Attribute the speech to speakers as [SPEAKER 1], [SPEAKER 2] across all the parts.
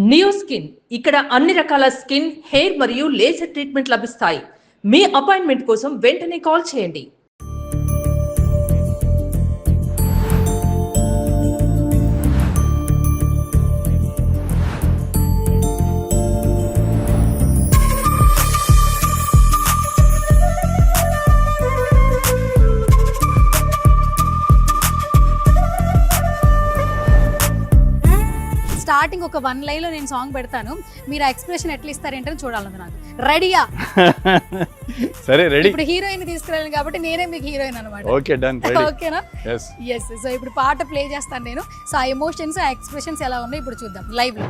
[SPEAKER 1] Neo skin ఇక్కడ అన్ని రకాల స్కిన్, హెయిర్ మరియు లేజర్ ట్రీట్మెంట్ లభిస్తాయి. మీ అపాయింట్మెంట్ కోసం వెంటనే కాల్ చేయండి.
[SPEAKER 2] స్టార్టింగ్ ఒక 1 లైన్ లో నేను సాంగ్ పెడతాను, మీరు ఆ ఎక్స్ప్రెషన్ ఎట్లా ఇస్తారేంటని చూడాలి. నాకు రెడీయా?
[SPEAKER 3] సరే రెడీ.
[SPEAKER 2] ఇప్పుడు హీరోయిన్ తీసుకురాను కాబట్టి నేనే మీకు హీరోయిన్ అనమాట.
[SPEAKER 3] Okay done.
[SPEAKER 2] ఓకేనా? yes. సో ఇప్పుడు పాట ప్లే చేస్తాను నేను. సో ఆ ఎమోషన్స్, ఆ ఎక్స్ప్రెషన్స్ ఎలా ఉన్నాయో ఇప్పుడు చూద్దాం లైవ్ లో.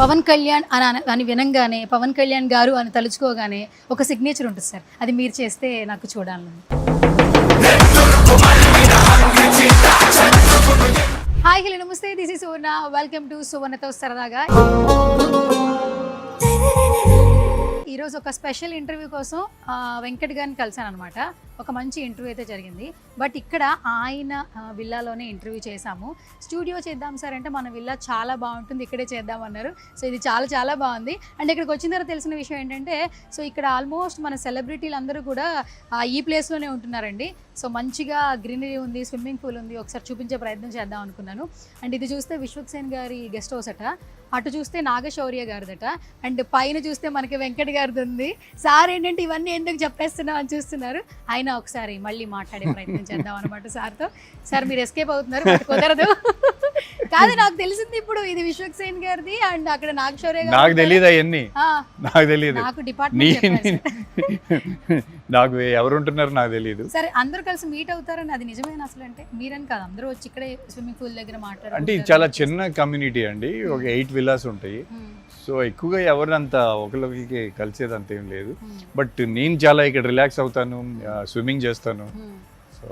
[SPEAKER 2] పవన్ కళ్యాణ్ అని వినంగానే, పవన్ కళ్యాణ్ గారు అని తలుచుకోగానే ఒక సిగ్నేచర్ ఉంటుంది సార్, అది మీరు చేస్తే నాకు చూడాలని. Hi hello namaste, this is Suvarna, welcome to సువర్ణతో సరదాగా. ఈరోజు ఒక స్పెషల్ ఇంటర్వ్యూ కోసం వెంకట్ గారిని కలిసాను అనమాట. ఒక మంచి ఇంటర్వ్యూ అయితే జరిగింది. బట్ ఇక్కడ ఆయన విల్లాలోనే ఇంటర్వ్యూ చేశాము. స్టూడియో చేద్దాం సార్ అంటే మన విల్లా చాలా బాగుంటుంది, ఇక్కడే చేద్దామన్నారు. సో ఇది చాలా చాలా బాగుంది. అండ్ ఇక్కడికి వచ్చిన తర్వాత తెలిసిన విషయం ఏంటంటే, సో ఇక్కడ ఆల్మోస్ట్ మన సెలబ్రిటీలు అందరూ కూడా ఈ ప్లేస్లోనే ఉంటున్నారండి. సో మంచిగా గ్రీనరీ ఉంది, స్విమ్మింగ్ పూల్ ఉంది. ఒకసారి చూపించే ప్రయత్నం చేద్దాం అనుకున్నాను. అండ్ ఇది చూస్తే విశ్వక్సేన్ గారి గెస్ట్ హౌస్ అట, అటు చూస్తే నాగశౌర్య గారిదట, అండ్ పైన చూస్తే మనకి వెంకట్ గారిది ఉంది. సార్ ఏంటంటే ఇవన్నీ ఎందుకు చెప్పేస్తున్నాం అని చూస్తున్నారు. ఆయన ఒకసారి మళ్ళీ మాట్లాడే ప్రయత్నం చేద్దాం అనమాట సార్తో. సార్ మీరు ఎస్కేప్ అవుతున్నారు, బట్ కుదరదు. కాదు, నాకు తెలిసింది ఇప్పుడు ఇది విశ్వక్సేన్ గారిది అండ్ అక్కడ నాగశౌర్య గారు.
[SPEAKER 3] నాకు తెలియదు అవన్నీ, నాకు తెలియదు.
[SPEAKER 2] నాకు డిపార్ట్మెంట్
[SPEAKER 3] నాకు ఎవరు ఉంటున్నారు నాకు తెలియదు.
[SPEAKER 2] సరే, అందరూ కలిసి మీట్ అవుతారని అది నిజమేనా అసలు? అంటే మీరని కాదు, అందరూ వచ్చి ఇక్కడే స్విమ్మింగ్ పూల్ దగ్గర మాట్లాడారు.
[SPEAKER 3] అంటే ఇది చాలా చిన్న కమ్యూనిటీ అండి, ఒక 8 విల్లాస్ ఉంటాయి. సో ఎక్కువగా ఎవరినంత ఒకరికి కలిసేది అంత ఏం లేదు. బట్ నేను చాలా ఇక్కడ రిలాక్స్ అవుతాను, స్విమ్మింగ్ చేస్తాను. సో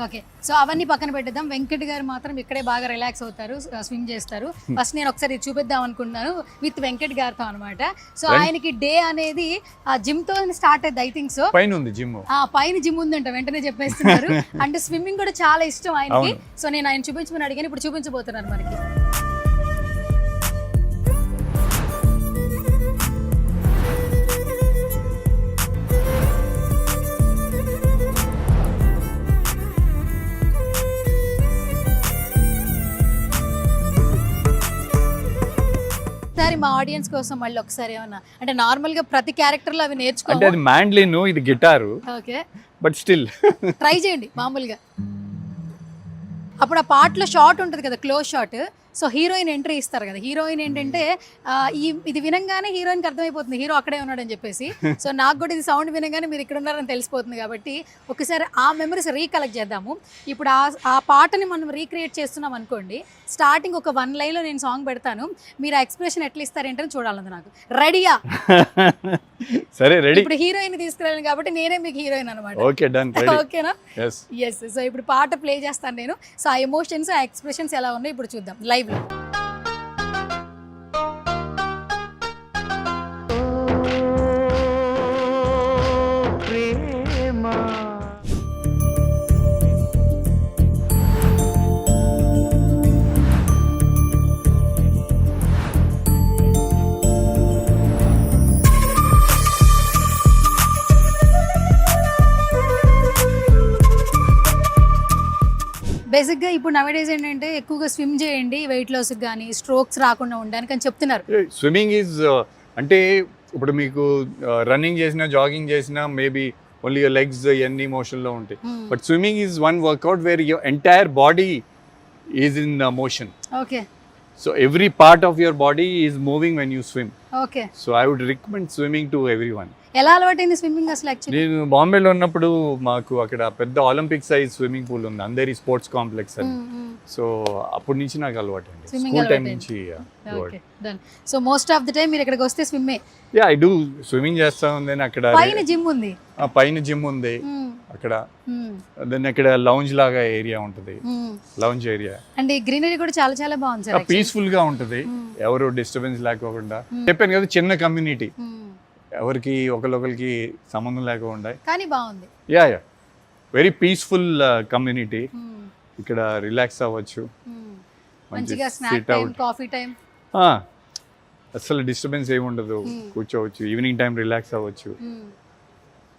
[SPEAKER 2] ఓకే, సో అవన్నీ పక్కన పెట్టేద్దాం. వెంకట్ గారు మాత్రం ఇక్కడే బాగా రిలాక్స్ అవుతారు, స్విమ్ చేస్తారు. ఫస్ట్ నేను ఒకసారి చూపిద్దాం అనుకుంటున్నాను విత్ వెంకట్ గారితో అనమాట. సో ఆయనకి డే అనేది జిమ్ తో స్టార్ట్ అయ్యింది, ఐ థింక్ సో.
[SPEAKER 3] పైన ఉంది జిమ్,
[SPEAKER 2] పైన జిమ్ ఉందంట, వెంటనే చెప్పేస్తున్నారు. అంటే స్విమ్మింగ్ కూడా చాలా ఇష్టం ఆయనకి. సో నేను ఆయన చూపించమని అడిగాను, ఇప్పుడు చూపించబోతున్నారు మనకి. సరే, మా ఆడియన్స్ కోసం మళ్ళీ ఒకసారి ఏమన్నా అంటే నార్మల్ గా ప్రతి క్యారెక్టర్ లో అవి నేర్చుకోవాలి.
[SPEAKER 3] అంటే అది మ్యాండ్లిన్, ఇది guitar. Okay, but still
[SPEAKER 2] try చేయండి మామూలుగా. అప్పుడు ఆ పాటలో షార్ట్ ఉంటుంది కదా, close shot. So heroine entry ఇస్తారు కదా, హీరోయిన్ ఏంటంటే ఇది వినంగానే హీరోయిన్కి అర్థమైపోతుంది హీరో అక్కడే ఉన్నాడని చెప్పేసి. సో నాకు కూడా ఇది సౌండ్ వినగానే మీరు ఇక్కడ ఉన్నారని తెలిసిపోతుంది. కాబట్టి ఒకసారి ఆ మెమరీస్ రీకలెక్ట్ చేద్దాము. ఇప్పుడు ఆ పాటని మనం రీక్రియేట్ చేస్తున్నాం అనుకోండి. స్టార్టింగ్ ఒక 1 లైన్ లో నేను సాంగ్ పెడతాను, మీరు ఆ ఎక్స్ప్రెషన్ ఎట్లా ఇస్తారేంటని చూడాలి. నాకు రెడీయా?
[SPEAKER 3] సరే రెడీ.
[SPEAKER 2] ఇప్పుడు హీరోయిన్ తీసుకురాను కాబట్టి నేనే మీకు హీరోయిన్ అనమాట.
[SPEAKER 3] Okay done.
[SPEAKER 2] ఓకేనా? yes. సో ఇప్పుడు పాట ప్లే చేస్తాను నేను. సో ఆ ఎమోషన్స్, ఆ ఎక్స్ప్రెషన్స్ ఎలా ఉన్నాయో ఇప్పుడు చూద్దాం లైవ్ లో. బేసిక్గా ఇప్పుడు నవేడేస్ ఏంటంటే ఎక్కువగా స్విమ్ చేయండి, వెయిట్ లాస్ కానీ స్ట్రోక్స్ రాకుండా ఉండడానికి అని చెప్తున్నారు.
[SPEAKER 3] స్విమ్మింగ్ ఈజ్ అంటే ఇప్పుడు మీకు రన్నింగ్ చేసినా, జాగింగ్ చేసినా మేబీ ఓన్లీ యువర్ లెగ్స్ ఇవన్నీ మోషన్లో ఉంటాయి. But swimming is one workout where your entire body is in motion.
[SPEAKER 2] Okay,
[SPEAKER 3] so every part of your body is moving when you swim.
[SPEAKER 2] Okay,
[SPEAKER 3] so I would recommend swimming to everyone.
[SPEAKER 2] ఎలా అలవాటైంది swimming అసలు? Actually
[SPEAKER 3] నేను బాంబేలో ఉన్నప్పుడు మాకు అక్కడ పెద్ద Olympic size swimming pool ఉంది, అందరి స్పోర్ట్స్ కాంప్లెక్స్ అని. సో అప్పటి నుంచి నాకు అలవాటు అండి, స్కూల్ టైం నుంచి.
[SPEAKER 2] So most of the time మీరు ఇక్కడికి వస్తే స్విమ్మే?
[SPEAKER 3] యా, ఐ డు స్విమ్మింగ్ చేస్తా ఉంది. అక్కడ
[SPEAKER 2] పైన జిమ్ ఉంది,
[SPEAKER 3] అక్కడ దెన్ అక్కడ లౌంజ్ లాగా ఏరియా ఉంటుంది, లౌంజ్ ఏరియా.
[SPEAKER 2] అండ్ గ్రీనరీ కూడా చాలా చాలా బాగుంది సార్,
[SPEAKER 3] పీస్ఫుల్ గా ఉంటుంది, ఎవరు డిస్టర్బెన్స్ లేకోకుండా. చెప్పాను కదా, చిన్న కమ్యూనిటీ. ఎవరికి ఒకరికి సంబంధం లేకుండా
[SPEAKER 2] కానీ బాగుంది.
[SPEAKER 3] Yeah very peaceful community. ఇక్కడ రిలాక్స్ అవ్వచ్చు,
[SPEAKER 2] మంచిగా స్నాక్ టైం, కాఫీ టైం,
[SPEAKER 3] అసలు డిస్టర్బెన్స్ ఏమి ఉండదు, కూర్చోవచ్చు, ఈవినింగ్ టైం రిలాక్స్ అవ్వచ్చు.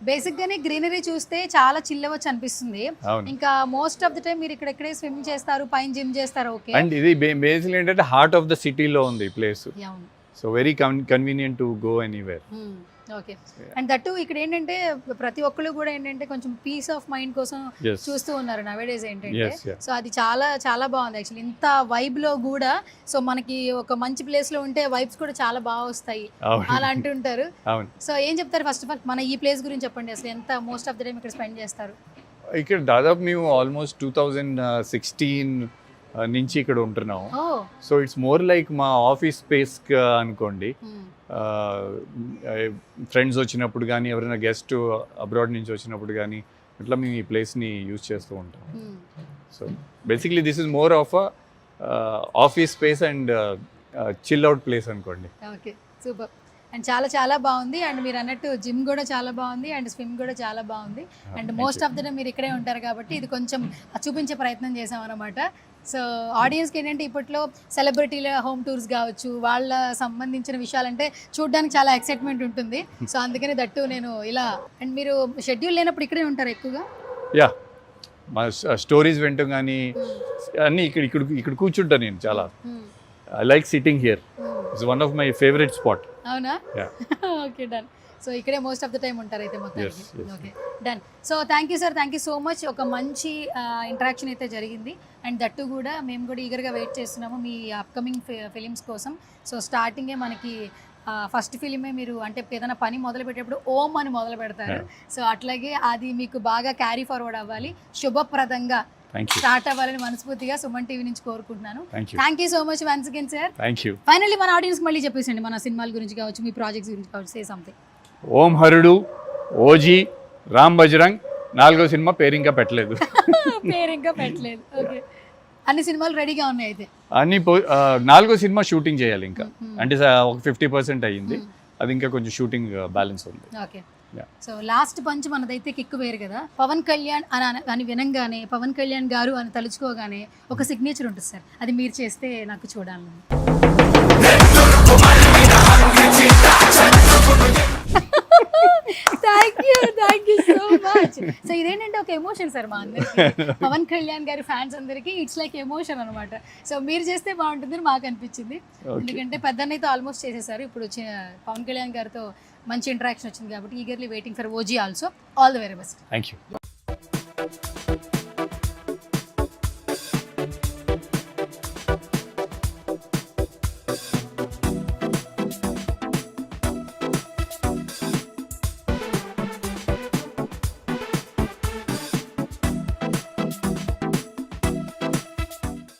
[SPEAKER 2] బేసిక్ గానే గ్రీనరీ చూస్తే చాలా చిల్ అవ్వచ్చు అనిపిస్తుంది.
[SPEAKER 3] అవును.
[SPEAKER 2] ఇంకా మోస్ట్ ఆఫ్ ద టైం మీరు ఇక్కడే స్విమ్ చేస్తారు, పైన జిమ్ చేస్తారు. ఓకే.
[SPEAKER 3] అండ్ ఇది బేసిక్లీ ఏంటంటే హార్ట్ ఆఫ్ ద సిటీలో ఉంది ఈ ప్లేస్.
[SPEAKER 2] అవును.
[SPEAKER 3] So very convenient to go anywhere.
[SPEAKER 2] Okay. And that ఇక్కడ ఏంటంటే ప్రతి ఒక్కరు కూడా ఏంటంటే కొంచెం పీస్ ఆఫ్ మైండ్ కోసం చూస్తూ ఉన్నారు నవేడేస్ ఏంటంటే. సో అది చాలా చాలా బాగుంది యాక్చువల్లీ. ఇంత వైబ్ లో కూడా సో మనకి ఒక మంచి ప్లేస్ లో ఉంటే వైబ్స్ కూడా చాలా బాగా వస్తాయి అలా అంటుంటారు. సో ఏం చెప్తారు ఫస్ట్ ఆఫ్ ఆల్ మన ఈ ప్లేస్ గురించి చెప్పండి, అసలు ఎంత మోస్ట్ ఆఫ్ ద టైం ఇక్కడ స్పెండ్ చేస్తారు?
[SPEAKER 3] ఇక్కడ దాదాపు మేము ఆల్మోస్ట్ 2016 నుంచి ఇక్కడ ఉంటున్నాము. సో ఇట్స్ మోర్ లైక్ మా ఆఫీస్ స్పేస్ అనుకోండి. ఫ్రెండ్స్ వచ్చినప్పుడు కానీ ఎవరైనా గెస్ట్ అబ్రాడ్ నుంచి వచ్చినప్పుడు కానీ ఇట్లా మేము ఈ ప్లేస్ని యూజ్ చేస్తూ ఉంటాం. So basically this is more of office space and chill out place అనుకోండి.
[SPEAKER 2] Okay, super. అండ్ చాలా చాలా బాగుంది. అండ్ మీరు అన్నట్టు జిమ్ కూడా చాలా బాగుంది అండ్ స్విమ్ కూడా చాలా బాగుంది. And most of the time మీరు ఇక్కడే ఉంటారు కాబట్టి ఇది కొంచెం చూపించే ప్రయత్నం చేసాం అనమాట. సో ఆడియన్స్కి ఏంటంటే ఇప్పట్లో సెలబ్రిటీల హోమ్ టూర్స్ కావచ్చు, వాళ్ళ సంబంధించిన విషయాలంటే చూడడానికి చాలా ఎక్సైట్మెంట్ ఉంటుంది. సో అందుకని దట్టు నేను ఇలా. అండ్ మీరు షెడ్యూల్ లేనప్పుడు ఇక్కడే ఉంటారు ఎక్కువగా?
[SPEAKER 3] యా, మా స్టోరీస్ వింటాం కానీ అన్నీ ఇక్కడ కూర్చుంటా నేను చాలా. I like sitting here. It's one of my favourite spot.
[SPEAKER 2] అవునా? Okay, done. సో ఇక్కడే మోస్ట్ ఆఫ్ ద టైం ఉంటారు అయితే మొత్తానికి. Okay, done. So thank you sir, thank you so much. ఒక మంచి ఇంటరాక్షన్ అయితే జరిగింది. అండ్ దట్టు కూడా మేము కూడా ఈగర్గా వెయిట్ చేస్తున్నాము మీ అప్కమింగ్ ఫిలిమ్స్ కోసం. సో స్టార్టింగే మనకి ఫస్ట్ ఫిలిమే మీరు అంటే ఏదైనా పని మొదలు పెట్టేటప్పుడు ఓం అని మొదలు పెడతారు. సో అట్లాగే అది మీకు బాగా క్యారీ ఫార్వర్డ్ అవ్వాలి, శుభప్రదంగా స్టార్ట్ అవ్వాలని మనస్ఫూర్తిగా సుమన్ టీవీ నుంచి కోరుకుంటున్నాను. Thank you so much once again sir. Finally మన ఆడియన్స్ మళ్ళీ చెప్పేసండి మన సినిమాల గురించి కావచ్చు, మీ ప్రాజెక్ట్స్ గురించి కావచ్చు, సే సంథింగ్.
[SPEAKER 3] ఓం హరుడు, ఓజీ, రామ్ బజరంగ్, 4వ సినిమా పేరు ఇంకా పెట్టలేదు.
[SPEAKER 2] ఓకే, అన్ని సినిమాలు రెడీగా ఉన్నాయి అయితే?
[SPEAKER 3] అన్ని 4వ సినిమా షూటింగ్ చేయాలి ఇంకా. అంటే ఒక 50% అయ్యింది, అది ఇంకా కొంచెం షూటింగ్ బ్యాలెన్స్ ఉంది.
[SPEAKER 2] ఓకే. సో లాస్ట్ పంచ్ మనదైతే కిక్ వేరు కదా, పవన్ కళ్యాణ్ అని వినంగానే, పవన్ కళ్యాణ్ గారు అని తలుచుకోగానే ఒక సిగ్నేచర్ ఉంటుంది సార్, అది మీరు చేస్తే నాకు చూడాలి. Thank you so much. So ఇదేంటంటే ఒక ఎమోషన్ సార్ మా అందరికి, పవన్ కళ్యాణ్ గారి ఫ్యాన్స్ అందరికి ఇట్స్ లైక్ ఎమోషన్ అనమాట. సో మీరు చేస్తే బాగుంటుందని మాకు అనిపించింది, ఎందుకంటే పెద్దన్నైతే ఆల్మోస్ట్ చేసేసారు. ఇప్పుడు పవన్ కళ్యాణ్ గారితో మంచి ఇంటరాక్షన్ వచ్చింది కాబట్టి eagerly waiting for OG also. All the very best.
[SPEAKER 3] Thank you.